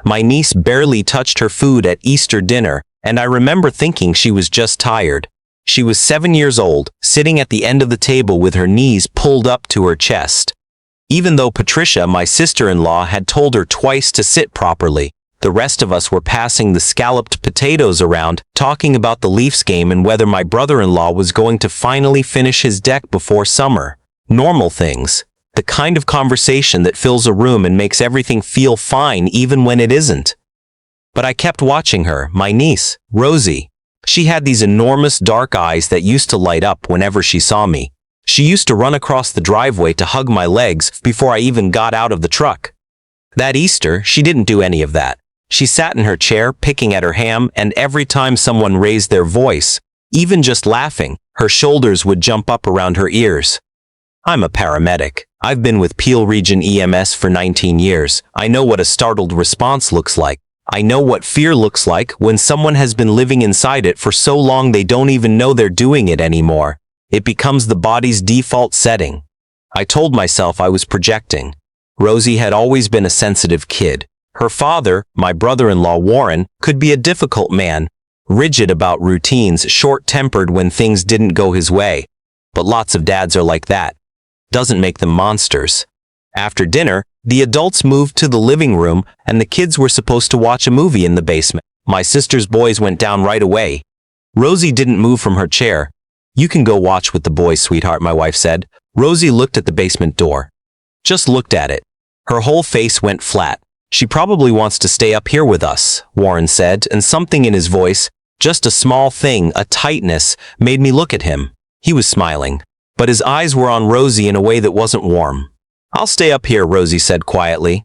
My niece barely touched her food at Easter dinner, and I remember thinking she was just tired. She was 7 years old, sitting at the end of the table with her knees pulled up to her chest. Even though Patricia, my sister-in-law, had told her twice to sit properly, the rest of us were passing the scalloped potatoes around, talking about the Leafs game and whether my brother-in-law was going to finally finish his deck before summer. Normal things. The kind of conversation that fills a room and makes everything feel fine even when it isn't. But I kept watching her, my niece, Rosie. She had these enormous dark eyes that used to light up whenever she saw me. She used to run across the driveway to hug my legs before I even got out of the truck. That Easter, she didn't do any of that. She sat in her chair, picking at her ham, and every time someone raised their voice, even just laughing, her shoulders would jump up around her ears. I'm a paramedic. I've been with Peel Region EMS for 19 years. I know what a startled response looks like. I know what fear looks like when someone has been living inside it for so long they don't even know they're doing it anymore. It becomes the body's default setting. I told myself I was projecting. Rosie had always been a sensitive kid. Her father, my brother-in-law Warren, could be a difficult man, rigid about routines, short-tempered when things didn't go his way. But lots of dads are like that. Doesn't make them monsters. After dinner, the adults moved to the living room and the kids were supposed to watch a movie in the basement. My sister's boys went down right away. Rosie didn't move from her chair. You can go watch with the boys, sweetheart, my wife said. Rosie looked at the basement door. Just looked at it. Her whole face went flat. She probably wants to stay up here with us, Warren said, and something in his voice, just a small thing, a tightness, made me look at him. He was smiling, but his eyes were on Rosie in a way that wasn't warm. I'll stay up here, Rosie said quietly.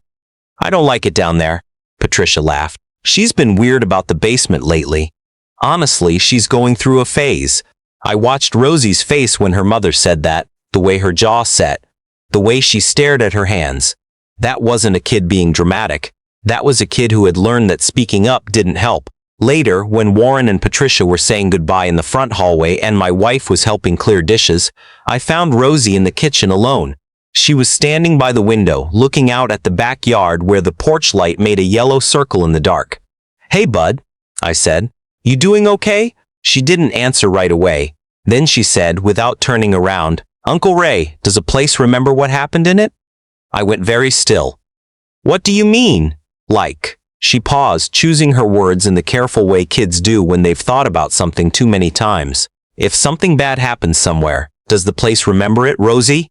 I don't like it down there, Patricia laughed. She's been weird about the basement lately. Honestly, she's going through a phase. I watched Rosie's face when her mother said that, the way her jaw set, the way she stared at her hands. That wasn't a kid being dramatic. That was a kid who had learned that speaking up didn't help. Later, when Warren and Patricia were saying goodbye in the front hallway and my wife was helping clear dishes, I found Rosie in the kitchen alone. She was standing by the window, looking out at the backyard where the porch light made a yellow circle in the dark. Hey, bud, I said. You doing okay? She didn't answer right away. Then she said, without turning around, Uncle Ray, does a place remember what happened in it? I went very still. What do you mean? Like? She paused, choosing her words in the careful way kids do when they've thought about something too many times. If something bad happens somewhere, does the place remember it, Rosie?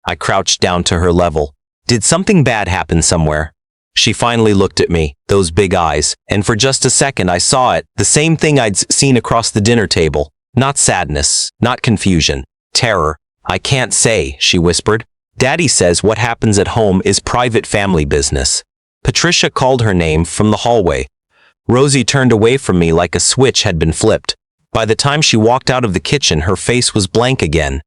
I crouched down to her level. Did something bad happen somewhere? She finally looked at me, those big eyes, and for just a second I saw it, the same thing I'd seen across the dinner table. Not sadness, not confusion, terror. I can't say, she whispered. Daddy says what happens at home is private family business. Patricia called her name from the hallway. Rosie turned away from me like a switch had been flipped. By the time she walked out of the kitchen, her face was blank again.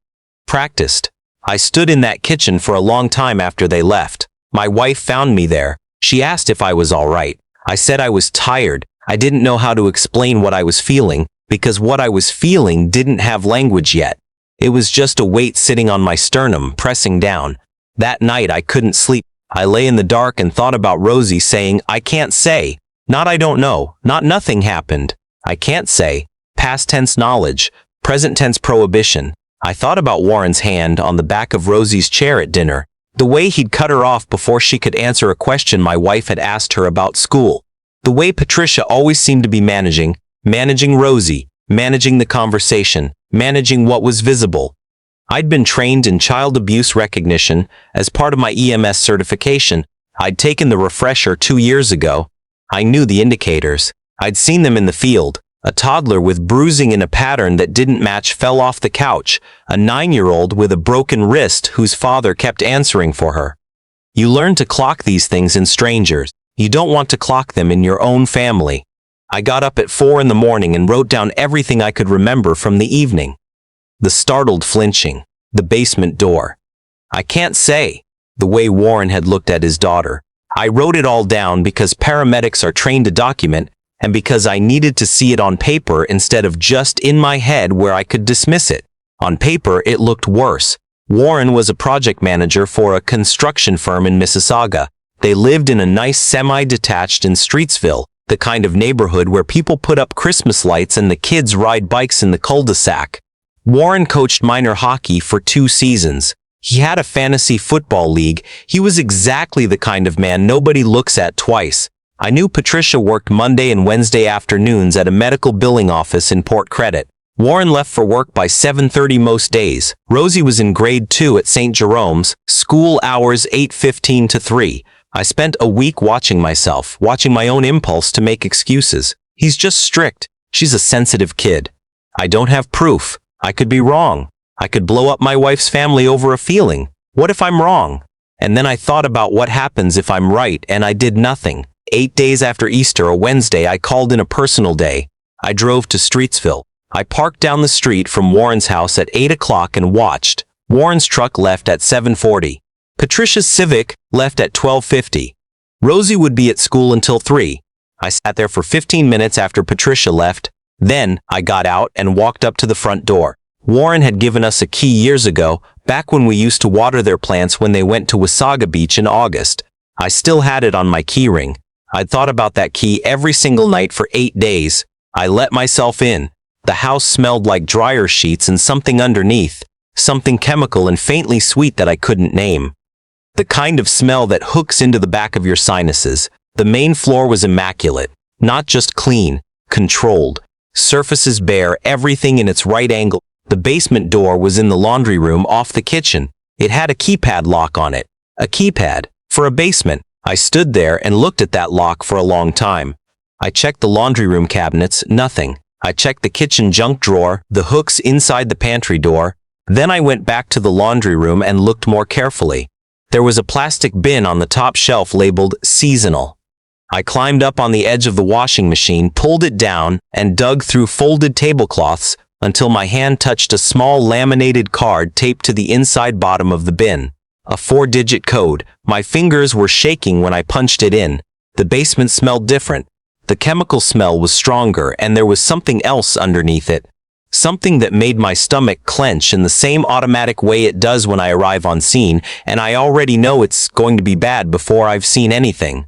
Practiced. I stood in that kitchen for a long time after they left. My wife found me there. She asked if I was all right. I said I was tired. I didn't know how to explain what I was feeling, because what I was feeling didn't have language yet. It was just a weight sitting on my sternum, pressing down. That night I couldn't sleep. I lay in the dark and thought about Rosie saying, I can't say. Not I don't know. Not nothing happened. I can't say. Past tense knowledge. Present tense prohibition. I thought about Warren's hand on the back of Rosie's chair at dinner. The way he'd cut her off before she could answer a question my wife had asked her about school. The way Patricia always seemed to be managing Rosie, managing the conversation, managing what was visible. I'd been trained in child abuse recognition as part of my EMS certification. I'd taken the refresher 2 years ago. I knew the indicators. I'd seen them in the field. A toddler with bruising in a pattern that didn't match fell off the couch. A 9-year-old with a broken wrist whose father kept answering for her. You learn to clock these things in strangers. You don't want to clock them in your own family. I got up at 4 in the morning and wrote down everything I could remember from the evening. The startled flinching. The basement door. I can't say. The way Warren had looked at his daughter. I wrote it all down because paramedics are trained to document, and because I needed to see it on paper instead of just in my head where I could dismiss it. On paper, it looked worse. Warren was a project manager for a construction firm in Mississauga. They lived in a nice semi-detached in Streetsville, the kind of neighborhood where people put up Christmas lights and the kids ride bikes in the cul-de-sac. Warren coached minor hockey for 2 seasons. He had a fantasy football league. He was exactly the kind of man nobody looks at twice. I knew Patricia worked Monday and Wednesday afternoons at a medical billing office in Port Credit. Warren left for work by 7:30 most days. Rosie was in grade 2 at St. Jerome's, school hours 8:15 to 3. I spent a week watching myself, watching my own impulse to make excuses. He's just strict. She's a sensitive kid. I don't have proof. I could be wrong. I could blow up my wife's family over a feeling. What if I'm wrong? And then I thought about what happens if I'm right, and I did nothing. 8 days after Easter, a Wednesday, I called in a personal day. I drove to Streetsville. I parked down the street from Warren's house at 8 o'clock and watched. Warren's truck left at 7:40. Patricia's Civic left at 12:50. Rosie would be at school until 3. I sat there for 15 minutes after Patricia left. Then I got out and walked up to the front door. Warren had given us a key years ago, back when we used to water their plants when they went to Wasaga Beach in August. I still had it on my key ring. I'd thought about that key every single night for 8 days. I let myself in. The house smelled like dryer sheets and something underneath, something chemical and faintly sweet that I couldn't name. The kind of smell that hooks into the back of your sinuses. The main floor was immaculate, not just clean, controlled. Surfaces bare, everything in its right angle. The basement door was in the laundry room off the kitchen. It had a keypad lock on it. A keypad for a basement. I stood there and looked at that lock for a long time. I checked the laundry room cabinets, nothing. I checked the kitchen junk drawer, the hooks inside the pantry door. Then I went back to the laundry room and looked more carefully. There was a plastic bin on the top shelf labeled seasonal. I climbed up on the edge of the washing machine, pulled it down, and dug through folded tablecloths until my hand touched a small laminated card taped to the inside bottom of the bin. A 4-digit code. My fingers were shaking when I punched it in. The basement smelled different. The chemical smell was stronger, and there was something else underneath it. Something that made my stomach clench in the same automatic way it does when I arrive on scene, and I already know it's going to be bad before I've seen anything.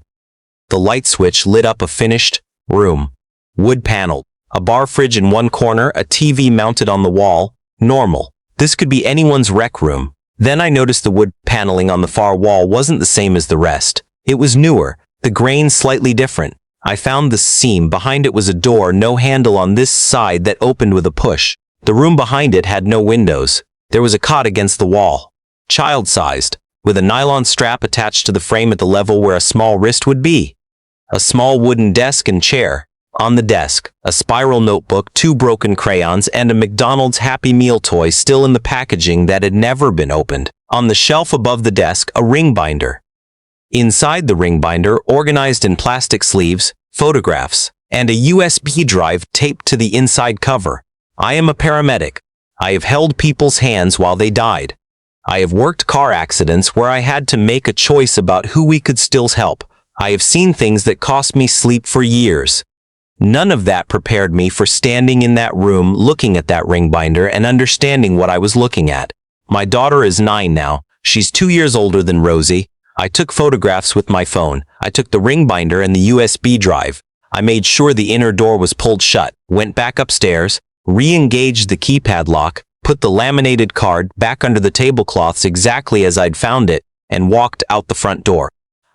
The light switch lit up a finished room. Wood-paneled. A bar fridge in one corner, a TV mounted on the wall. Normal. This could be anyone's rec room. Then I noticed the wood paneling on the far wall wasn't the same as the rest. It was newer, the grain slightly different. I found the seam. Behind it was a door, no handle on this side, that opened with a push. The room behind it had no windows. There was a cot against the wall. Child-sized, with a nylon strap attached to the frame at the level where a small wrist would be. A small wooden desk and chair. On the desk, a spiral notebook, 2 broken crayons, and a McDonald's Happy Meal toy still in the packaging that had never been opened. On the shelf above the desk, a ring binder. Inside the ring binder, organized in plastic sleeves, photographs, and a USB drive taped to the inside cover. I am a paramedic. I have held people's hands while they died. I have worked car accidents where I had to make a choice about who we could still help. I have seen things that cost me sleep for years. None of that prepared me for standing in that room, looking at that ring binder and understanding what I was looking at. My daughter is 9 now. She's 2 years older than Rosie. I took photographs with my phone. I took the ring binder and the USB drive. I made sure the inner door was pulled shut, went back upstairs, re-engaged the keypad lock, put the laminated card back under the tablecloths exactly as I'd found it, and walked out the front door.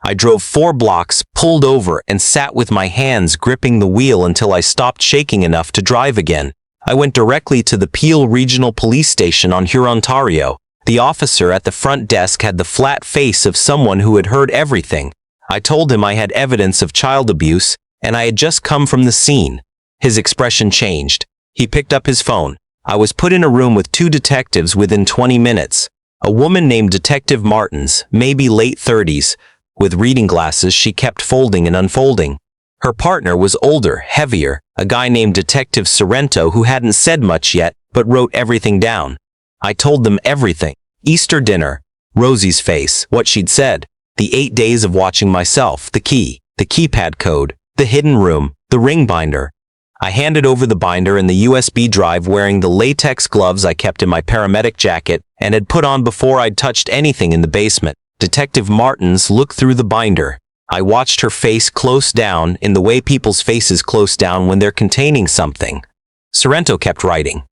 I drove 4 blocks, pulled over, and sat with my hands gripping the wheel until I stopped shaking enough to drive again. I went directly to the Peel Regional Police Station on Huron, Ontario. The officer at the front desk had the flat face of someone who had heard everything. I told him I had evidence of child abuse, and I had just come from the scene. His expression changed. He picked up his phone. I was put in a room with 2 detectives within 20 minutes. A woman named Detective Martins, maybe late 30s. With reading glasses she kept folding and unfolding. Her partner was older, heavier, a guy named Detective Sorrento who hadn't said much yet, but wrote everything down. I told them everything. Easter dinner, Rosie's face, what she'd said, the 8 days of watching myself, the key, the keypad code, the hidden room, the ring binder. I handed over the binder and the USB drive wearing the latex gloves I kept in my paramedic jacket and had put on before I'd touched anything in the basement. Detective Martins looked through the binder. I watched her face close down in the way people's faces close down when they're containing something. Sorrento kept writing.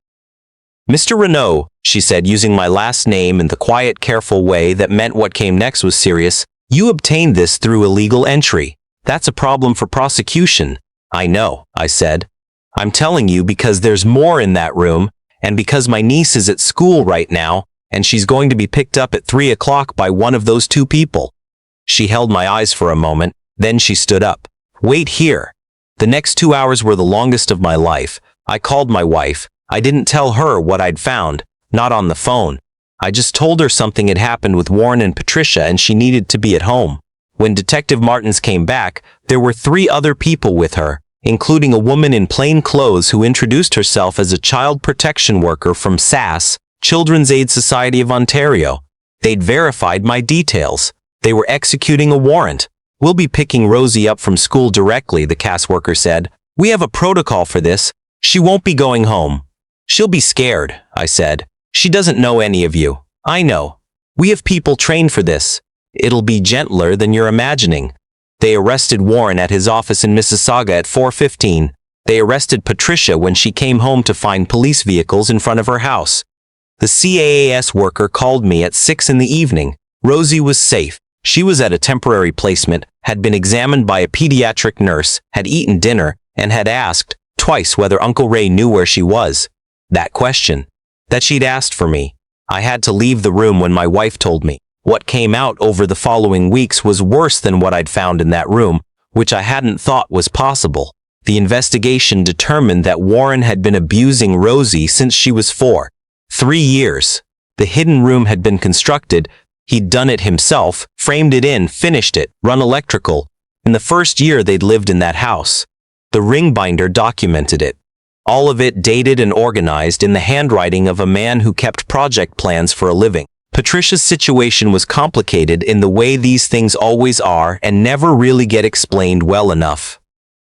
Mr. Renault, she said, using my last name in the quiet, careful way that meant what came next was serious, you obtained this through illegal entry. That's a problem for prosecution. I know, I said. I'm telling you because there's more in that room, and because my niece is at school right now, and she's going to be picked up at 3 o'clock by one of those two people. She held my eyes for a moment, then she stood up. Wait here. The next 2 hours were the longest of my life. I called my wife. I didn't tell her what I'd found, not on the phone. I just told her something had happened with Warren and Patricia and she needed to be at home. When Detective Martins came back, there were 3 other people with her, including a woman in plain clothes who introduced herself as a child protection worker from SAS, Children's Aid Society of Ontario. They'd verified my details. They were executing a warrant. We'll be picking Rosie up from school directly, the CAS worker said. We have a protocol for this. She won't be going home. She'll be scared, I said. She doesn't know any of you. I know. We have people trained for this. It'll be gentler than you're imagining. They arrested Warren at his office in Mississauga at 4:15. They arrested Patricia when she came home to find police vehicles in front of her house. The CAAS worker called me at 6 in the evening. Rosie was safe. She was at a temporary placement, had been examined by a pediatric nurse, had eaten dinner, and had asked twice whether Uncle Ray knew where she was. That question. That she'd asked for me. I had to leave the room when my wife told me. What came out over the following weeks was worse than what I'd found in that room, which I hadn't thought was possible. The investigation determined that Warren had been abusing Rosie since she was 4. 3 years. The hidden room had been constructed. He'd done it himself, framed it in, finished it, run electrical. In the first year they'd lived in that house. The ring binder documented it. All of it dated and organized in the handwriting of a man who kept project plans for a living. Patricia's situation was complicated in the way these things always are and never really get explained well enough.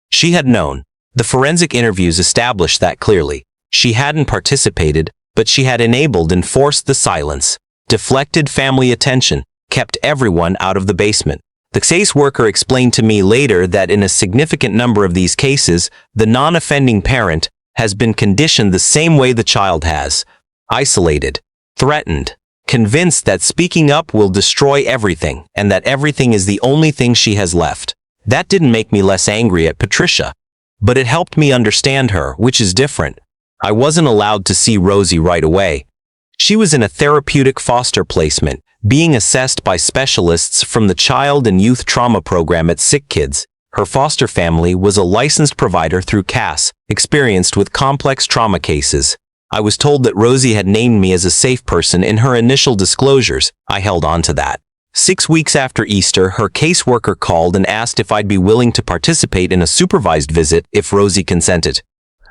She had known. The forensic interviews established that clearly. She hadn't participated, but she had enabled and forced the silence, deflected family attention, kept everyone out of the basement. The case worker explained to me later that in a significant number of these cases, the non-offending parent has been conditioned the same way the child has. Isolated, threatened, convinced that speaking up will destroy everything and that everything is the only thing she has left. That didn't make me less angry at Patricia, but it helped me understand her, which is different. I wasn't allowed to see Rosie right away. She was in a therapeutic foster placement, being assessed by specialists from the Child and Youth Trauma Program at Sick Kids. Her foster family was a licensed provider through CAS, experienced with complex trauma cases. I was told that Rosie had named me as a safe person in her initial disclosures. I held on to that. 6 weeks after Easter, her caseworker called and asked if I'd be willing to participate in a supervised visit if Rosie consented.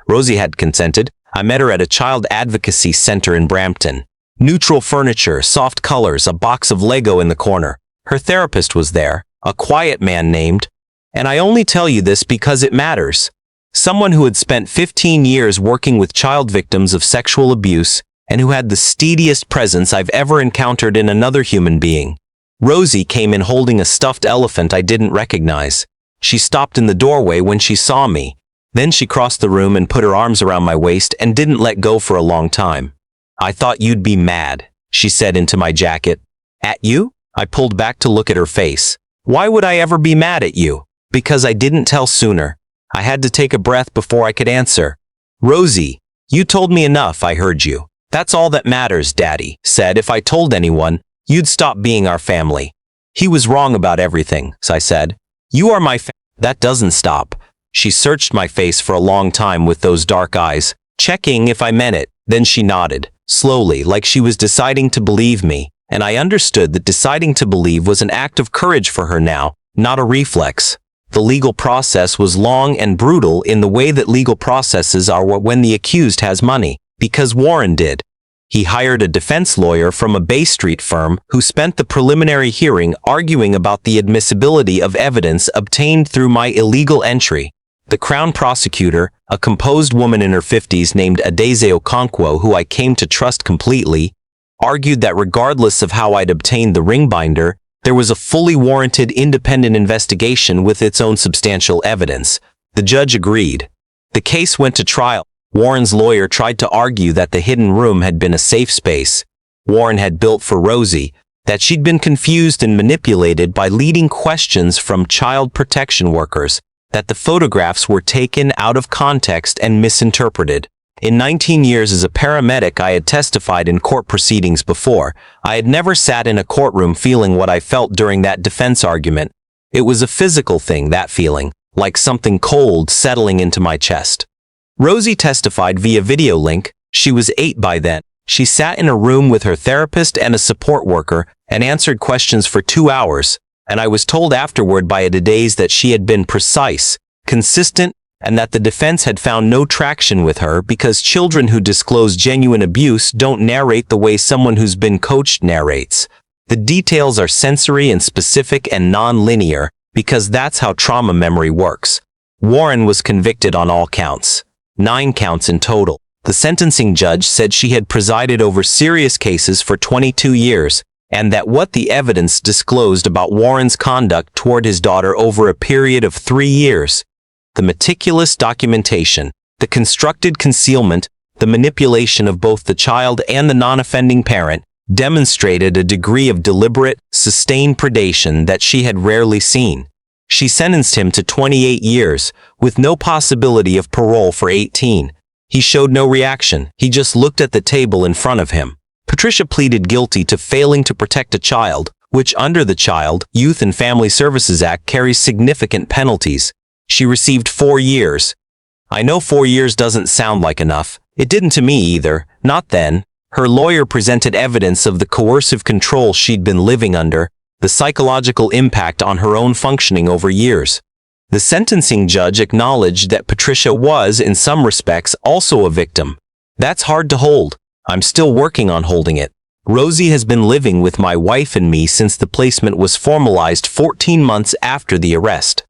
Rosie had consented. I met her at a child advocacy center in Brampton. Neutral furniture, soft colors, a box of Lego in the corner. Her therapist was there, a quiet man named, and I only tell you this because it matters, someone who had spent 15 years working with child victims of sexual abuse and who had the steadiest presence I've ever encountered in another human being. Rosie came in holding a stuffed elephant I didn't recognize. She stopped in the doorway when she saw me. Then she crossed the room and put her arms around my waist and didn't let go for a long time. I thought you'd be mad, she said into my jacket. At you? I pulled back to look at her face. Why would I ever be mad at you? Because I didn't tell sooner. I had to take a breath before I could answer. Rosie, you told me enough, I heard you. That's all that matters, Daddy said. If I told anyone, you'd stop being our family. He was wrong about everything, I said. You are my That doesn't stop. She searched my face for a long time with those dark eyes, checking if I meant it. Then she nodded, slowly, like she was deciding to believe me, and I understood that deciding to believe was an act of courage for her now, not a reflex. The legal process was long and brutal in the way that legal processes are when the accused has money, because Warren did. He hired a defense lawyer from a Bay Street firm who spent the preliminary hearing arguing about the admissibility of evidence obtained through my illegal entry. The Crown prosecutor, a composed woman in her 50s named Adeze Okonkwo, who I came to trust completely, argued that regardless of how I'd obtained the ring binder, There was a fully warranted independent investigation with its own substantial evidence. The judge agreed. The case went to trial. Warren's lawyer tried to argue that the hidden room had been a safe space Warren had built for Rosie, that she'd been confused and manipulated by leading questions from child protection workers, that the photographs were taken out of context and misinterpreted. In 19 years as a paramedic, I had testified in court proceedings before. I had never sat in a courtroom feeling what I felt during that defense argument. It was a physical thing, that feeling, like something cold settling into my chest. Rosie testified via video link. She was 8 by then. She sat in a room with her therapist and a support worker and answered questions for 2 hours, and I was told afterward by a Days that she had been precise, consistent, and that the defense had found no traction with her because children who disclose genuine abuse don't narrate the way someone who's been coached narrates. The details are sensory and specific and non-linear because that's how trauma memory works. Warren was convicted on all counts. 9 counts in total. The sentencing judge said she had presided over serious cases for 22 years, and that what the evidence disclosed about Warren's conduct toward his daughter over a period of 3 years, the meticulous documentation, the constructed concealment, the manipulation of both the child and the non-offending parent, demonstrated a degree of deliberate, sustained predation that she had rarely seen. She sentenced him to 28 years, with no possibility of parole for 18. He showed no reaction. He just looked at the table in front of him. Patricia pleaded guilty to failing to protect a child, which under the Child, Youth and Family Services Act carries significant penalties. She received 4 years. I know 4 years doesn't sound like enough. It didn't to me either, not then. Her lawyer presented evidence of the coercive control she'd been living under, the psychological impact on her own functioning over years. The sentencing judge acknowledged that Patricia was, in some respects, also a victim. That's hard to hold. I'm still working on holding it. Rosie has been living with my wife and me since the placement was formalized 14 months after the arrest.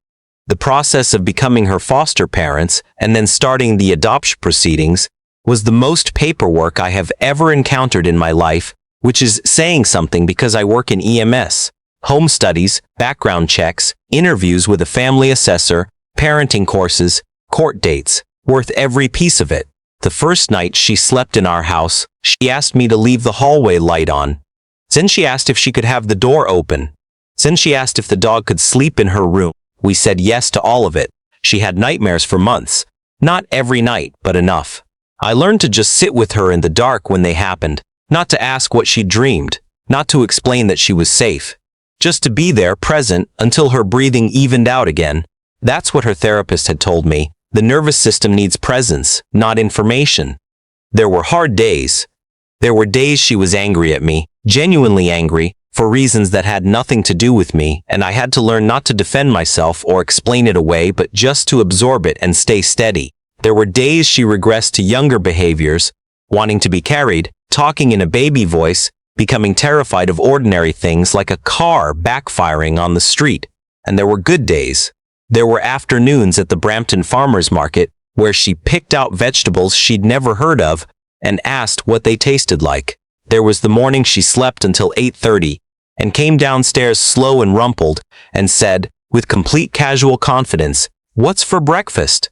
The process of becoming her foster parents and then starting the adoption proceedings was the most paperwork I have ever encountered in my life, which is saying something because I work in EMS. Home studies, background checks, interviews with a family assessor, parenting courses, court dates, worth every piece of it. The first night she slept in our house, she asked me to leave the hallway light on. Then she asked if she could have the door open. Then she asked if the dog could sleep in her room. We said yes to all of it. She had nightmares for months. Not every night, but enough. I learned to just sit with her in the dark when they happened, not to ask what she dreamed, not to explain that she was safe. Just to be there, present, until her breathing evened out again. That's what her therapist had told me. The nervous system needs presence, not information. There were hard days. There were days she was angry at me, genuinely angry, for reasons that had nothing to do with me, and I had to learn not to defend myself or explain it away, but just to absorb it and stay steady. There were days she regressed to younger behaviors, wanting to be carried, talking in a baby voice, becoming terrified of ordinary things like a car backfiring on the street. And there were good days. There were afternoons at the Brampton Farmers Market where she picked out vegetables she'd never heard of and asked what they tasted like. There was the morning she slept until 8:30 and came downstairs slow and rumpled and said, with complete casual confidence, "What's for breakfast?"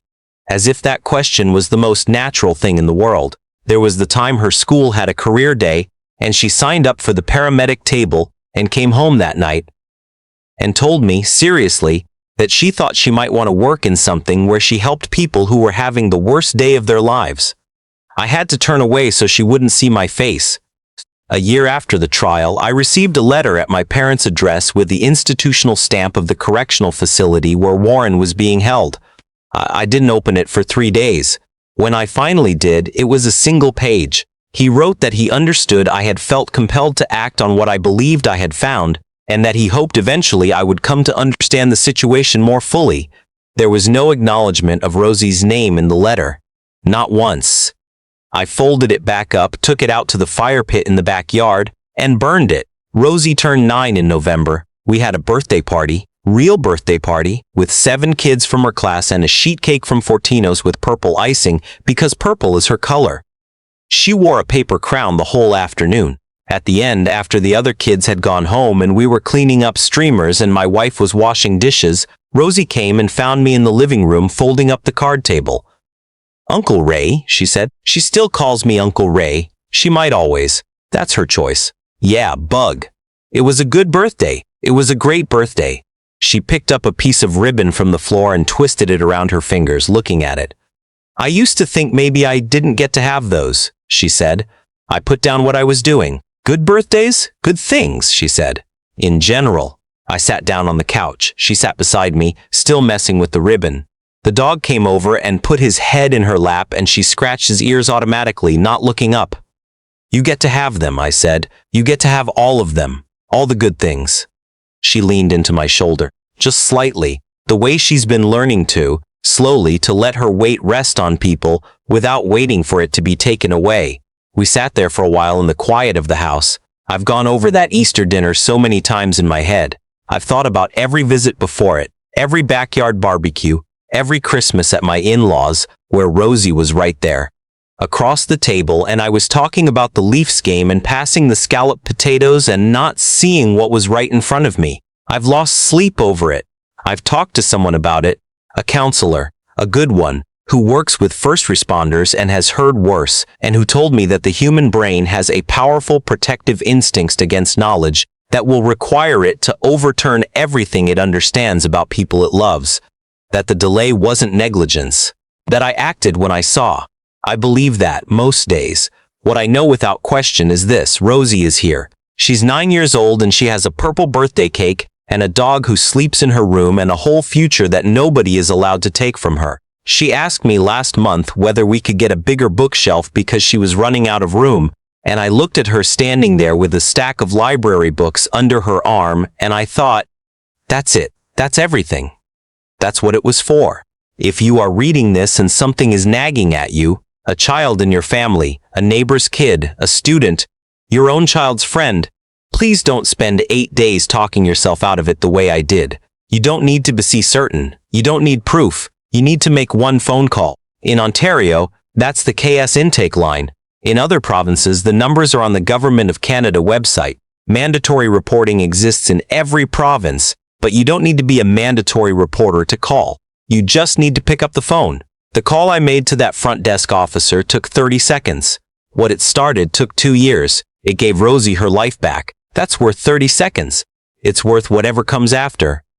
As if that question was the most natural thing in the world. There was the time her school had a career day and she signed up for the paramedic table and came home that night and told me, seriously, that she thought she might want to work in something where she helped people who were having the worst day of their lives. I had to turn away so she wouldn't see my face. A year after the trial, I received a letter at my parents' address with the institutional stamp of the correctional facility where Warren was being held. I didn't open it for 3 days. When I finally did, it was a single page. He wrote that he understood I had felt compelled to act on what I believed I had found, and that he hoped eventually I would come to understand the situation more fully. There was no acknowledgement of Rosie's name in the letter. Not once. I folded it back up, took it out to the fire pit in the backyard, and burned it. Rosie turned 9 in November. We had a birthday party, real birthday party, with 7 kids from her class and a sheet cake from Fortino's with purple icing because purple is her color. She wore a paper crown the whole afternoon. At the end, after the other kids had gone home and we were cleaning up streamers and my wife was washing dishes, Rosie came and found me in the living room folding up the card table. "Uncle Ray," she said. She still calls me Uncle Ray. She might always. That's her choice. Yeah, bug. It was a good birthday. It was a great birthday. She picked up a piece of ribbon from the floor and twisted it around her fingers, looking at it. "I used to think maybe I didn't get to have those," she said. I put down what I was doing. "Good birthdays? Good things," she said. "In general." I sat down on the couch. She sat beside me, still messing with the ribbon. The dog came over and put his head in her lap and she scratched his ears automatically, not looking up. "You get to have them," I said. "You get to have all of them. All the good things." She leaned into my shoulder, just slightly, the way she's been learning to, slowly, to let her weight rest on people without waiting for it to be taken away. We sat there for a while in the quiet of the house. I've gone over that Easter dinner so many times in my head. I've thought about every visit before it, every backyard barbecue, every Christmas at my in-laws, where Rosie was right there, across the table, and I was talking about the Leafs game and passing the scalloped potatoes and not seeing what was right in front of me. I've lost sleep over it. I've talked to someone about it, a counselor, a good one, who works with first responders and has heard worse, and who told me that the human brain has a powerful protective instinct against knowledge that will require it to overturn everything it understands about people it loves, that the delay wasn't negligence, that I acted when I saw. I believe that most days. What I know without question is this: Rosie is here. She's 9 years old and she has a purple birthday cake and a dog who sleeps in her room and a whole future that nobody is allowed to take from her. She asked me last month whether we could get a bigger bookshelf because she was running out of room, and I looked at her standing there with a stack of library books under her arm and I thought, that's it. That's everything. That's what it was for. If you are reading this and something is nagging at you, a child in your family, a neighbor's kid, a student, your own child's friend, please don't spend 8 days talking yourself out of it the way I did. You don't need to be certain. You don't need proof. You need to make one phone call. In Ontario, that's the KS intake line. In other provinces, the numbers are on the Government of Canada website. Mandatory reporting exists in every province, but you don't need to be a mandatory reporter to call. You just need to pick up the phone. The call I made to that front desk officer took 30 seconds. What it started took 2 years. It gave Rosie her life back. That's worth 30 seconds. It's worth whatever comes after.